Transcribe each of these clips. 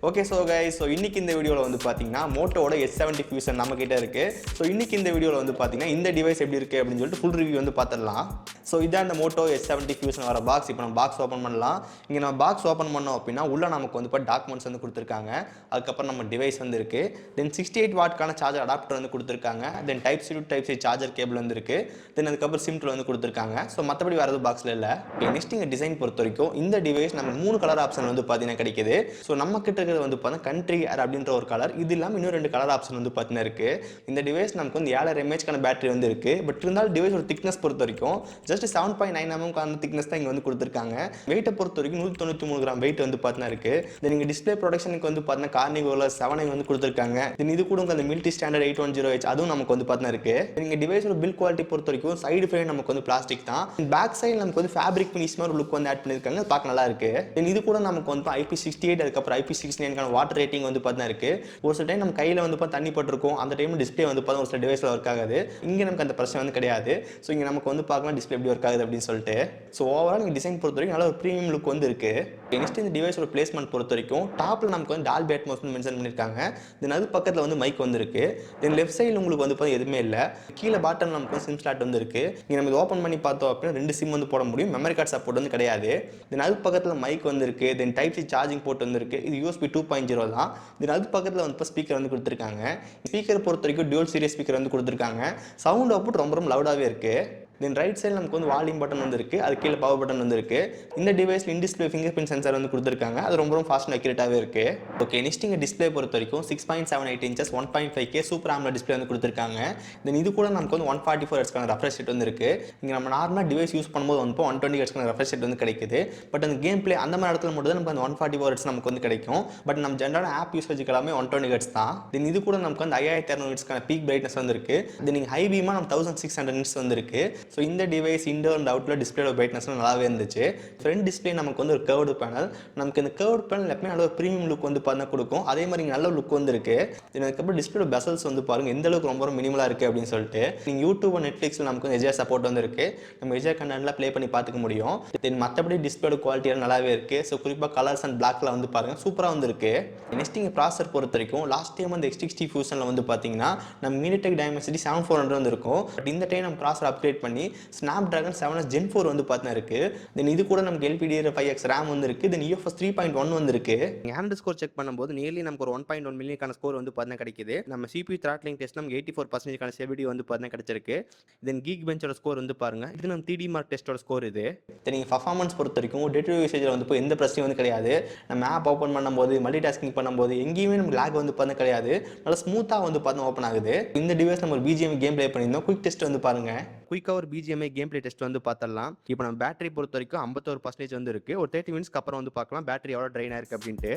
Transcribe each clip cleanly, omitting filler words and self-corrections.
Okay so guys, so இன்னைக்கு இந்த வீடியோவில் வந்து பார்த்தீங்கன்னா மோட்டோட S70 ஃபியூஷன் நம்ம கிட்ட இருக்கு. ஸோ இன்னைக்கு இந்த வீடியோவில் வந்து பார்த்தீங்கன்னா இந்த டிவைஸ் எப்படி இருக்கு அப்படின்னு சொல்லிட்டு ஃபுல் ரிவ்யூ வந்து பார்த்துடலாம். ஸோ இதான் இந்த மோட்டோ S70 ஃபியூஷன் வர பாக்ஸ். இப்போ நம்ம பாக்ஸ் ஓப்பன் பண்ணலாம். இங்கே நம்ம பாக்ஸ் ஓப்பன் பண்ணோம் அப்படின்னா உள்ள நமக்கு வந்து இப்போ டாக்குமெண்ட்ஸ் வந்து கொடுத்துருக்காங்க. அதுக்கப்புறம் நம்ம டிவைஸ் வந்து இருக்கு. தென் 68 வாட்க்கான சார்ஜர் அடாப்டர் வந்து கொடுத்துருக்காங்க. Then type C to type C charger cable வந்து இருக்கு. தென் அதுக்கப்புறம் சிம் வந்து கொடுத்துருக்காங்க. ஸோ மற்றபடி வேறு எதுவும் பாக்ஸில் இல்லை. நெக்ஸ்ட் இங்கே டிசைன் பொறுத்த வரைக்கும் இந்த டிவைஸ் நம்ம 3 கலர் ஆப்ஷன் வந்து பார்த்தீங்கன்னா கிடைக்குது. ஸோ நம்ம கிட்ட இருக்கிறது வந்து பார்த்தீங்கன்னா கண்ட்ரி ஏர் அப்படின்ற ஒரு கலர், இது இல்லாமல் இன்னும் 2 கலர் ஆப்ஷன் வந்து பார்த்தீங்கன்னா இருக்கு. இந்த டிவைஸ் நமக்கு வந்து 7000 mAhக்கான பேட்டரி வந்து இருக்கு. பட் இருந்தாலும் டிவைஸோட திக்னஸ் பொறுத்த வரைக்கும் ஜஸ்ட் 7.9 mm திக்னஸ் தான் இங்கே வந்து கொடுத்துருக்காங்க. வெயிட்டை பொறுத்த வரைக்கும் 193 கிராம் வெயிட் வந்து பார்த்தீங்கன்னா இருக்கு. தென் இங்கே டிஸ்பிளே ப்ரொடக்ஷனுக்கு வந்து பார்த்தீங்கன்னா கார்னிகோல 7 வந்து கொடுத்துருக்காங்க. தென் இது கூட அந்த மில்டி ஸ்டாண்டர்ட் 810H அதுவும் நமக்கு வந்து பார்த்தீங்கன்னா இருக்கு. இங்கே டிவைஸோட பில் குவாலிட்டி பொறுத்த வரைக்கும் சைடு ஃபைன் நமக்கு வந்து பிளாஸ்டிக் தான். பேக் சைடு நமக்கு வந்து ஃபேப்ரிக் ஃபினிஷ் மாதிரி லுக் வந்து ஆட் பண்ணியிருக்காங்க. பார்க்க நல்லா இருக்கு. தென் இது கூட நமக்கு வந்து IP68 அதுக்கப்புறம் IP69 வாட்டர் ரேட்டிங் வந்து பார்த்தீங்கன்னா இருக்கு. ஒரு சில டைம் நம்ம கையில் வந்து தண்ணி பட்டிருக்கும், அந்த டைம் டிஸ்பிளே வந்து பார்த்தா ஒரு சில டிவைஸில் ஒர்க் ஆகாது. இங்கே நமக்கு அந்த பிரச்சனை வந்து கிடையாது. ஸோ இங்கே நமக்கு வந்து பார்க்கலாம் டிஸ்பிளே எப்படி ஒர்க் ஆகுது அப்படின்னு சொல்லிட்டு. ஸோ ஓவரால் நீங்கள் டிசைன் பொறுத்த வரைக்கும் நல்ல ஒரு ப்ரீமியம் லுக் வந்து இருக்கு. நெக்ஸ்ட் இந்த டிவைஸோட பிளேஸ்மெண்ட் பொறுத்த வரைக்கும் டாப்பில் நமக்கு வந்து டால்பி அட்மாஸ் மென்ஷன் பண்ணியிருக்காங்க. தென் அது பக்கத்தில் வந்து மைக் வந்து இருக்கு. தென் லெஃப்ட் சைடில் உங்களுக்கு வந்து பார்த்தா எதுவுமே இல்லை. கீழே பாட்டம் நமக்கு வந்து சிம் ஸ்லாட் வந்து இருக்கு. இங்கே நம்ம ஓப்பன் பண்ணி பார்த்தோம் அப்படின்னா 2 சிம் வந்து போட முடியும். மெமரி கார்டு சப்போர்ட் வந்து கிடையாது. தென் அது பக்கத்தில் மைக் வந்து இருக்கு. தென் டைப் சி சார்ஜிங் போர்ட் வந்து இருக்கு. இது USB 2.0 தான். தென் அது பக்கத்தில் வந்து இப்போ ஸ்பீக்கர் வந்து கொடுத்துருக்காங்க. ஸ்பீக்கர் பொறுத்த வரைக்கும் டியூல் சீரியஸ் ஸ்பீக்கர் வந்து கொடுத்துருக்காங்க. சவுண்ட் அவுட் ரொம்ப ரொம்ப லவுடாகவே இருக்கு. தென் ரைட் சைடில் நமக்கு வந்து வால்யூம் பட்டன் வந்து இருக்குது. அது கீழே பவர் பட்டன் வந்து இருக்குது. இந்த டிவைஸில் in display fingerprint sensor வந்து கொடுத்துருக்காங்க. அது ரொம்ப ஃபாஸ்ட் அண்ட் அக்யூரேட்டாகவே இருக்குது. ஓகே, நெக்ஸ்ட் இங்கே டிஸ்பிளே பொறுத்த வரைக்கும் 6.78 inches 1.5K super AMOLED display வந்து கொடுத்துருக்காங்க. தென் இது கூட நமக்கு வந்து 144 Hzக்கான ரெஃப்ரெஷ் ரேட் வந்து இருக்குது. இங்கே நம்ம நார்மலாக டிவைஸ் யூஸ் பண்ணும்போது வந்து 120 Hzக்கான ரெஃப்ரெஷ் ரேட் வந்து கிடைக்குது. பட் அந்த கேம் பிளே அந்த மாதிரி இடத்துல மட்டும் தான் நமக்கு அந்த 144 Hz நமக்கு வந்து கிடைக்கும். பட் நம்ம ஜென்ரலான ஆப் யூசேஜுக்கு எல்லாமே 120 Hz தான். தென் இது கூட நமக்கு வந்து 5200 Hzக்கான பீக் பிரைட்னஸ் வந்து இருக்குது. தென் நீங்கள் ஹை பீமாக நம்ம 1600 Nits வந்து இருக்குது. ஸோ இந்த டிவைஸ் இன்டோர் அண்ட் அவுட்ல டிஸ்பிளேட பிரைட்னஸ் நல்லாவே இருந்துச்சு. ஃப்ரண்ட் டிஸ்பிளே நமக்கு வந்து ஒரு கர்வ்டு பேனல். நமக்கு இந்த கர்வ்டு பேனல் எப்பவுமே நல்ல ஒரு ப்ரீமியம் லுக் வந்து பார்த்தா கொடுக்கும். அதே மாதிரி நல்ல லுக் வந்து இருக்கு. இதுக்கப்புறம் டிஸ்பிளேட பெசல்ஸ் வந்து பாருங்க எந்த அளவுக்கு ரொம்ப மினிமலாக இருக்கு அப்படின்னு சொல்லிட்டு. நீங்கள் யூடியூப் நெட்ஃப்ளிக்ஸில் நமக்கு வந்து எஜ்ஆர் சப்போர்ட் வந்து இருக்கு. நம்ம எஜ்ஆர் கண்டென்ட்லாம் ப்ளே பண்ணி பார்த்துக்க முடியும். தென் மற்றபடி டிஸ்பிளேட குவாலிட்டி நல்லாவே இருக்கு. ஸோ குறிப்பாக கலர்ஸ் அண்ட் பிளாக்ல வந்து பாருங்க சூப்பராக வந்து இருக்கு. நெக்ஸ்ட் இங்கே ப்ராசர் பொறுத்த வரைக்கும் லாஸ்ட் டைம் வந்து X60 ஃபியூஷனில் வந்து பார்த்தீங்கன்னா நம்ம MediaTek Dimensity 7400 வந்து இருக்கும். பட் இந்த டைம் நம்ம ப்ராசர் அப்கிரேட் பண்ணி Snapdragon 7S Gen 4 வந்து பார்த்தீங்கன்னா இருக்கு. தென் இது கூட நமக்கு LPDDR5X RAM வந்து இருக்கு. தென் UFS 3.1 வந்து இருக்கு. ஆண்ட்ராய்டு ஸ்கோர் செக் பண்ணும்போது நியர்லி நமக்கு ஒரு 1.1 மில்லியனுக்கான ஸ்கோர் வந்து பார்த்தீங்கன்னா கிடைக்குது. நம்ம CPU த்ராட்லிங் டெஸ்ட் நமக்கு 84% ஸ்டெபிலிட்டி வந்து பார்த்தீங்கன்னா கிடைச்சிருக்கு. தென் Geekbenchோட ஸ்கோர் வந்து பாருங்க. இது நம்ம 3D மார்க் டெஸ்டோட ஸ்கோர் இது. தென் நீங்கள் பர்ஃபார்மன்ஸ் பொறுத்த வரைக்கும் டே டு டே யூசேஜில் வந்து எந்த பிரச்சனையும் வந்து கிடையாது. நம்ம ஆப் ஓப்பன் பண்ணும்போது மல்டி டாஸ்கிங் பண்ணும்போது எங்கேயுமே நமக்கு லேக் வந்து பார்த்தீங்கன்னா கிடையாது. நல்லா ஸ்மூத்தாக வந்து பார்த்தீங்கன்னா ஓப்பன் ஆகுது. இந்த டிவைஸ் நம்ம BGM கேம் ப்ளே பண்ணியிருந்தோம். குயிக் டெஸ்ட் வந்து பாருங்க. குயிக்காக ஒரு BGMI கேம் ப்ளே டெஸ்ட் வந்து பார்த்தலாம். இப்போ நம்ம பேட்டரி பொறுத்த வரைக்கும் 51% வந்து இருக்கு. ஒரு 30 மினிட்ஸ்க்கு அப்புறம் வந்து பார்க்கலாம் பேட்டரி எவ்வளோ ட்ரைன் ஆயிருக்கு அப்படின்ட்டு.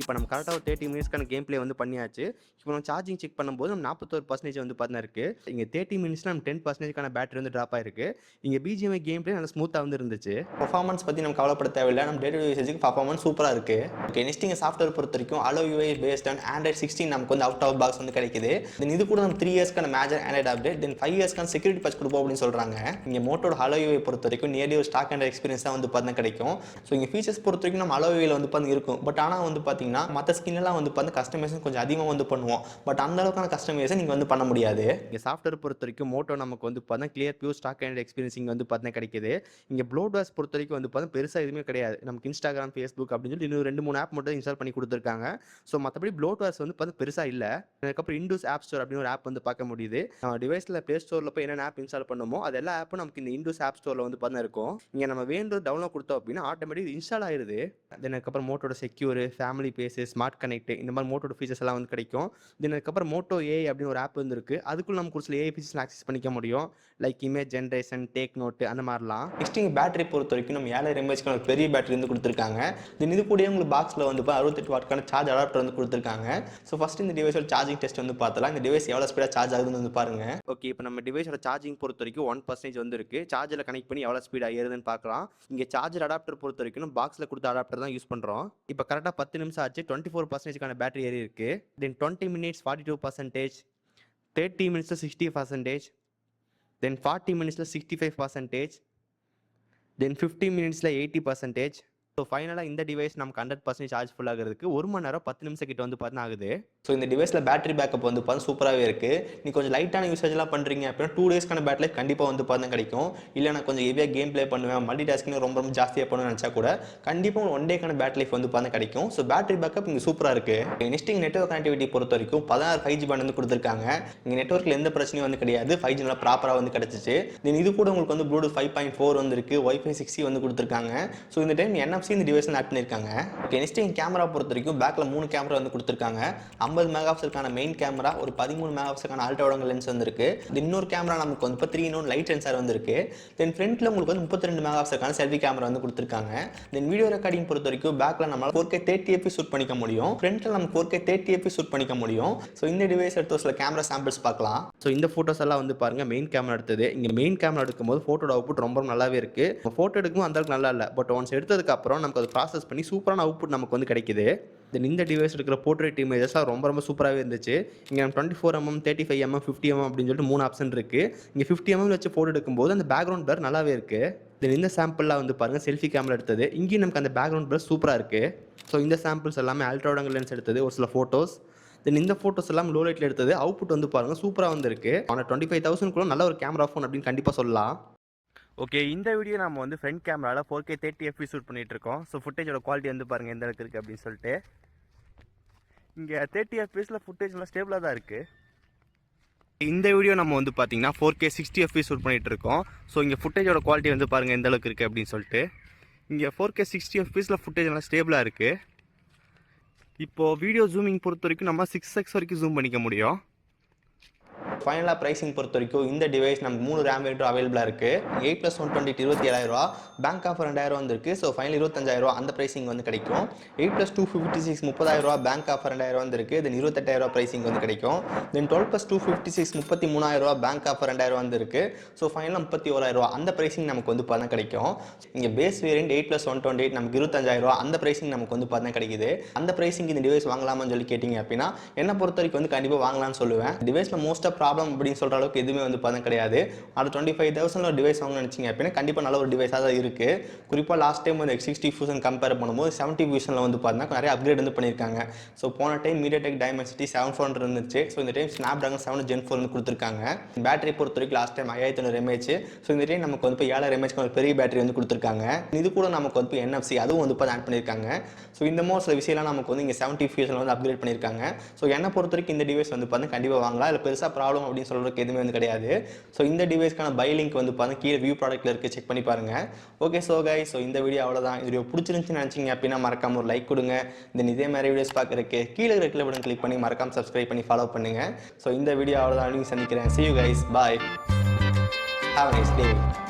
இப்போ நம்ம கரெக்டாக ஒரு 30 மினிட்ஸ்க்கான கேம் ப்ளே வந்து பண்ணியாச்சு. இப்போ நம்ம சார்ஜிங் செக் பண்ணும்போது நம்ம 41% வந்து பார்த்தீங்கன்னா இருக்கு. இங்கே 30 மினிட்ஸ்ல நம்ம 10%க்கான பேட்டரி வந்து ட்ராப் ஆயிருக்கு. இங்கே BGMI கேம் ப்ளே நல்லா ஸ்மூத்தாக வந்து இருந்துச்சு. பர்ஃபார்மன்ஸ் பற்றி நம்ம கவலைப்பட தேவையில்லை. நம்ம டே டு டே யூசேஜுக்கு பர்ஃபார்மன்ஸ் சூப்பராக இருக்கு. ஓகே, நெக்ஸ்ட் இங்கே சாஃப்ட்வேர் பொறுத்த வரைக்கும் Alloy UI based on Android 16 நமக்கு வந்து அவுட் ஆஃப் பாக்ஸ் வந்து கிடைக்குது. தென் இது கூட நம்ம 3 இயர்ஸ்க்கான மேஜர் ஆண்ட்ராய்டு அப்டேட், தென் 5 இயர்ஸ்க்கான செக்யூரிட்டி பேட்ச் கொடுப்போம் அப்படின்னு சொல்றாங்க. இங்கே மோட்டோட Alloy UI பொறுத்த வரைக்கும் நியர்லி ஒரு ஸ்டாக் அண்ட் எக்ஸ்பீரியன்ஸ் தான் வந்து பார்த்தீங்கன்னா கிடைக்கும். ஸோ இங்கே ஃபீச்சர்ஸ் பொறுத்த வரைக்கும் நம்ம Alloy UIல வந்து பார்த்தீங்கன்னா இருக்கும். பட் ஆனால் வந்து பார்த்தீங்கன்னா மற்ற ஸ்கின்லாம் வந்து பார்த்தீங்கன்னா கஸ்டமைசேஷன் கொஞ்சம் அதிகமாக வந்து பண்ணுவோம். பட் அந்த அளவுக்கான கஸ்டமைசேஷன் நீங்கள் வந்து பண்ண முடியாது. இங்கே சாஃப்ட்வேர் பொறுத்த வரைக்கும் மோட்டோ நமக்கு வந்து பார்த்தீங்கன்னா clear pure stock and experience இங்கே வந்து பார்த்தீங்கன்னா கிடைக்குது. இங்கே ப்ளோட்வேர்ஸ் பொறுத்த வரைக்கும் வந்து பார்த்தீங்கன்னா பெருசாக எதுவுமே கிடையாது. நமக்கு Instagram, Facebook அப்படின்னு சொல்லி இன்னும் 2-3 ஆப் மட்டும் இன்ஸ்டால் பண்ணி கொடுத்துருக்காங்க. ஸோ மற்றபடி ப்ளோட்வேர்ஸ் வந்து பார்த்தீங்கன்னா பெருசாக இல்லை. அதுக்கப்புறம் Windows ஆப் ஸ்டோர் அப்படின்னு ஒரு ஆப் வந்து பார்க்க முடியுது. நம்ம டிவைஸில் ப்ளே ஸ்டோரில் போய் என்னென்ன ஆப் இன்ஸ்டால் பண்ணுமோ அது எல்லா ஆப்பும் நமக்கு இந்த Windows ஆப் ஸ்டோரில் வந்து பார்த்தீங்கன்னா இருக்கும். இங்கே நம்ம வேண்டது டவுன்லோட் கொடுத்தோம் அப்படின்னா ஆட்டோமேட்டிக் இன்ஸ்டால் ஆயிருது. தென் அதுக்கப்புறம் மோட்டோட secure, family space, smart connect இந்த மாதிரி மோட்டோட ஃபீச்சர்ஸ் எல்லாம் வந்து கிடைக்கும். தென் அதுக்கப்புறம் மோட்டோ AI அப்படின்னு ஒரு ஆப் வந்து இருக்கு. அதுக்குள்ள நமக்கு ஒரு சில AI ஃபீச்சர்ஸ் ஆக்சஸ் பண்ணிக்க முடியும். Like image generation, take note அந்த மாதிரிலாம். நெக்ஸ்ட் இங்கே பேட்டரி பொறுத்த வரைக்கும் நம்ம 7000 mAhக்கான ஒரு பெரிய பேட்டரி வந்து கொடுத்துருக்காங்க. தென் இது கூட உங்களுக்கு பாக்ஸில் வந்து 68 வாட்க்கான சார்ஜ் அடாப்டர் வந்து கொடுத்துருக்காங்க. ஸோ ஃபர்ஸ்ட் இந்த டிவைஸோட சார்ஜிங் டெஸ்ட் வந்து பார்த்தலாம். இந்த டிவைஸ் எவ்வளோ ஸ்பீடாக சார்ஜ் ஆகுதுன்னு வந்து பாருங்க. ஓகே, இப்போ நம்ம டிவைஸோட சார்ஜிங் பொறுத்த வரைக்கும் 1% வந்து இருக்கு. சார்ஜில் கனெக்ட் பண்ணி எவ்வளோ ஸ்பீடாக ஏறுதுன்னு பார்க்கலாம். இங்கே சார்ஜர் அடாப்டர் பொறுத்த வரைக்கும் பாக்ஸில் கொடுத்த அடாப்டர் தான் யூஸ் பண்ணுறோம். இப்போ கரெக்டாக 10 நிமிஷம் ஆச்சு. 24%க்கான பேட்டரி ஏறி இருக்கு. தென் 20 minutes 42%, 30 minutes 60%, then 40 minutes 65%, தென் 50 மினிட்ஸில் 80%. ஸோ ஃபைனலாக இந்த டிவைஸ் நமக்கு 100% சார்ஜ் ஃபுல் ஆகிறதுக்கு 1 மணி நேரம் 10 நிமிஷம் கிட்ட வந்து பார்த்தீங்கன்னா ஆகுது. ஸோ இந்த டிவைஸில் பேட்டரி பேக்கப் வந்து பார்த்தா சூப்பராகவே இருக்குது. நீ கொஞ்சம் லைட்டான யூசேஜ்லாம் பண்ணுறீங்க அப்படின்னா 2 டேஸ்க்கான பேட்டரி லைஃப் கண்டிப்பாக வந்து பார்த்தா கிடைக்கும். இல்லை நான் கொஞ்சம் ஹெவியாக கேம் ப்ளே பண்ணுவேன், மல்டி டாஸ்கிங் ரொம்ப ஜாஸ்தியாக பண்ணுவேன்னு நினச்சா கூட கண்டிப்பாக 1 டேக்கான பேட்டரி லைஃப் வந்து பார்த்தா கிடைக்கும். ஸோ பேட்டரி பேக்கப் இங்கே சூப்பராக இருக்குது. நெக்ஸ்ட் இங்கே நெட்வொர்க் கனெக்டிவிட்டி பொறுத்த வரைக்கும் 16 5G பேண்ட் வந்து கொடுத்துருக்காங்க. இங்கே நெட்வொர்க்கில் எந்த பிரச்சனையும் வந்து கிடையாது. 5G நல்லா ப்ராப்பராக வந்து கிடச்சிச்சு. தென் இது கூட உங்களுக்கு வந்து ப்ளூடூத் 5.4 வந்து இருக்குது, Wi-Fi 6E வந்து கொடுத்துருக்காங்க. ஸோ இந்த டைம் NFC இந்த டிவைஸ் ஆட் பண்ணியிருக்காங்க. ஓகே, நெக்ஸ்ட் இங்கே கேமரா பொறுத்த வரைக்கும் பேக்கில் 3 கேமரா வந்து கொடுத்துருக்காங்க. 50 மெகாபிக்சலுக்கான மெயின் கேமரா, ஒரு 13 மெகாபிக்சலுக்கான அல்ட்ரா வைட் லென்ஸ் வந்துருக்கு. இன்னொரு கேமரா நமக்கு வந்து இப்போ 3-in-1 லைட் சென்சார் வந்துருக்கு. தென் ஃப்ரண்ட்டில் உங்களுக்கு வந்து 32 மெகாபிக்சலுக்கான செல்ஃபி கேமரா வந்து கொடுத்துருக்காங்க. தென் வீடியோ ரெக்கார்டிங் பொறுத்த வரைக்கும் பேக்கில் நம்மளால் 4K 30fps ஷூட் பண்ணிக்க முடியும், ஃப்ரண்ட்டில் நம்ம 4K 30fps ஷூட் பண்ணிக்க முடியும். ஸோ இந்த டிவைஸ் எடுத்து சில கேமரா சாம்பிள்ஸ் பார்க்கலாம். ஸோ இந்த ஃபோட்டோஸ் எல்லாம் வந்து பாருங்கள் மெயின் கேமரா எடுத்தது. இங்கே மெயின் கேமரா எடுக்கும்போது ஃபோட்டோட அவுட்புட் ரொம்ப நல்லாவே இருக்குது. ஃபோட்டோ எடுக்கும்போது அந்தளவுக்கு நல்லா இல்லை, பட் ஒன்ஸ் எடுத்ததுக்கப்புறம் நமக்கு அது ப்ராசஸ் பண்ணி சூப்பரான அவுட்புட் நமக்கு வந்து கிடைக்குது. தென் இந்த டிவைஸ் இருக்கிற போர்ட்ரேட் இமேஜஸ்லாம் ரொம்ப சூப்பராகவே இருந்துச்சு. இங்கே நம்ம 24mm 35mm 50mm அப்படின்னு சொல்லிட்டு 3 ஆப்ஷன் இருக்குது. இங்கே 50mm வச்சு ஃபோட்டோ எடுக்கும்போது அந்த பேக்ரவுண்ட் பிளர் நல்லாவே இருக்குது. தென் இந்த சாம்பிள்லாம் வந்து பாருங்கள் செல்ஃபி கேமரா எடுத்தது. இங்கேயும் நமக்கு அந்த பேக்ரவுண்ட் பிளர் சூப்பராக இருக்குது. ஸோ இந்த சாம்பிள்ஸ் எல்லாமே அல்ட்ரா வைட் லென்ஸ் எடுத்தது, ஒரு சில ஃபோட்டோஸ். தென் இந்த ஃபோட்டோஸ் எல்லாம் லோ லைட்டில் எடுத்தது. அவுட்புட் வந்து பாருங்கள் சூப்பராக வந்துருக்கு. ஆனால் 25,000 நல்ல ஒரு கேமரா ஃபோன் அப்படின்னு கண்டிப்பாக சொல்லலாம். ஓகே, இந்த வீடியோ நம்ம வந்து ஃப்ரண்ட் கேமராவில் 4K 30fps ஷூட் பண்ணிகிட்டு இருக்கோம். ஸோ ஃபுட்டேஜோட குவாலிட்டி வந்து பாருங்கள் எந்த அளவுக்கு இருக்குது அப்படின்னு சொல்லிட்டு. இங்கே 30fpsல ஃபுட்டேஜ்லாம் ஸ்டேபிளாக தான் இருக்குது. இந்த வீடியோ நம்ம வந்து பார்த்தீங்கன்னா 4K 60fps ஷூட் பண்ணிகிட்டு இருக்கோம். ஸோ இங்கே ஃபுட்டேஜோட குவாலிட்டி வந்து பாருங்கள் எந்த அளவுக்கு இருக்குது அப்படின்னு சொல்லிட்டு. இங்கே 4K 60fpsல ஃபுட்டேஜ் எல்லாம் ஸ்டேபிளாக இருக்குது. இப்போது வீடியோ ஜூமிங் பொறுத்த வரைக்கும் நம்ம 6x வரைக்கும் ஜூம் பண்ணிக்க முடியும். ஃபைனலாக ப்ரைஸிங் பொறுத்த வரைக்கும் இந்த டிவைஸ் நமக்கு 3 ரேம் வேரியன்ட் அவைலபிளாக இருக்குது. 8+128 27,000, பேங்க் ஆஃபர் 2,000 வந்துருக்கு. ஸோ ஃபைனல் 25,000 அந்த ப்ரைஸிங் வந்து கிடைக்கும். 8+256 30,000, பேங்க் ஆஃபர் 2,000 வந்துருக்கு. தென் 28,000 ப்ரைஸிங் வந்து கிடைக்கும். தென் 12+256 33,000, பேங்க் ஆஃபர் 2,000 வந்துருக்கு. ஸோ ஃபைனலாக 31,000 அந்த ப்ரைஸிங் நமக்கு வந்து பார்த்தா கிடைக்கும். இங்கே பேஸ் வேரியன்ட் 8+128 நமக்கு 25,000 அந்த ப்ரைஸிங் நமக்கு வந்து பார்த்தா கிடைக்குது. அந்த ப்ரைஸிங் இந்த டிவைஸ் வாங்கலாமான்னு சொல்லி கேட்டிங்க அப்படின்னா என்னை பொறுத்த வரைக்கும் வந்து கண்டிப்பாக வாங்கலாம்னு சொல்லுவேன். டிவைஸில் மோஸ்ட்டாக ப்ராப்ளம் அப்படின்னு சொல்கிற அளவுக்கு எதுவுமே வந்து பார்த்தா கிடையாது. அது 25,000 ஒரு டிவைஸ் வாங்கணும்னு நினச்சிங்க அப்படின்னா கண்டிப்பாக நல்ல ஒரு டிவைஸாக தான் இருக்குது. குறிப்பாக லாஸ்ட் டைம் வந்து X60 Fusion கம்பேர் பண்ணும்போது 70 Fusionல வந்து பார்த்தீங்கன்னா நிறைய அப்கிரேட் வந்து பண்ணியிருக்காங்க. ஸோ போன டைம் MediaTek Dimensity 700 இருந்துச்சு. ஸோ இந்த டைம் Snapdragon 7 Gen 4 வந்து கொடுத்துருக்காங்க. பேட்டரி பொறுத்த வரைக்கும் லாஸ்ட் டைம் 5500 mAh. ஸோ இந்த டைம் நமக்கு வந்து இப்போ 7000 mAh ஒரு பெரிய பேட்டரி வந்து கொடுத்துருக்காங்க. இது கூட நமக்கு வந்து NFC அதுவும் வந்து இப்போ ஆட் பண்ணியிருக்காங்க. ஸோ இந்த மாதிரி சில விஷயம்லாம் நமக்கு வந்து இங்கே 70 Fusionல வந்து அப்கிரேட் பண்ணியிருக்காங்க. ஸோ என்னை பொறுத்த வரைக்கும் இந்த டிவைஸ் வந்து பார்த்தீங்கன்னா கண்டிப்பாக வாங்கலாம். இல்லை பெருசாக ப்ராப்ளம் அப்படின்னு சொல்கிறதுக்கு எதுவுமே வந்து கிடையாது. ஸோ இந்த டிவைஸ்க்கான பை லிங்க் வந்து பாருங்க கீழே வியூ ப்ராடக்ட்ல இருக்கு, செக் பண்ணி பாருங்க. ஓகே, ஸோ கைஸ், ஸோ இந்த வீடியோ அவ்வளோதான். இந்த வீடியோ பிடிச்சிருந்துச்சுன்னு நினச்சிங்க அப்படின்னா மறக்காம ஒரு லைக் கொடுங்க. தென் இதே மாதிரி வீடியோஸ் பார்க்குறதுக்கு கீழே இருக்கிற பட்டன் கிளிக் பண்ணி மறக்காம சப்ஸ்கிரைப் பண்ணி ஃபாலோ பண்ணுங்க. ஸோ இந்த வீடியோ அவ்வளோதான். சந்திக்கிறேன். See you guys. Bye. Have a nice day.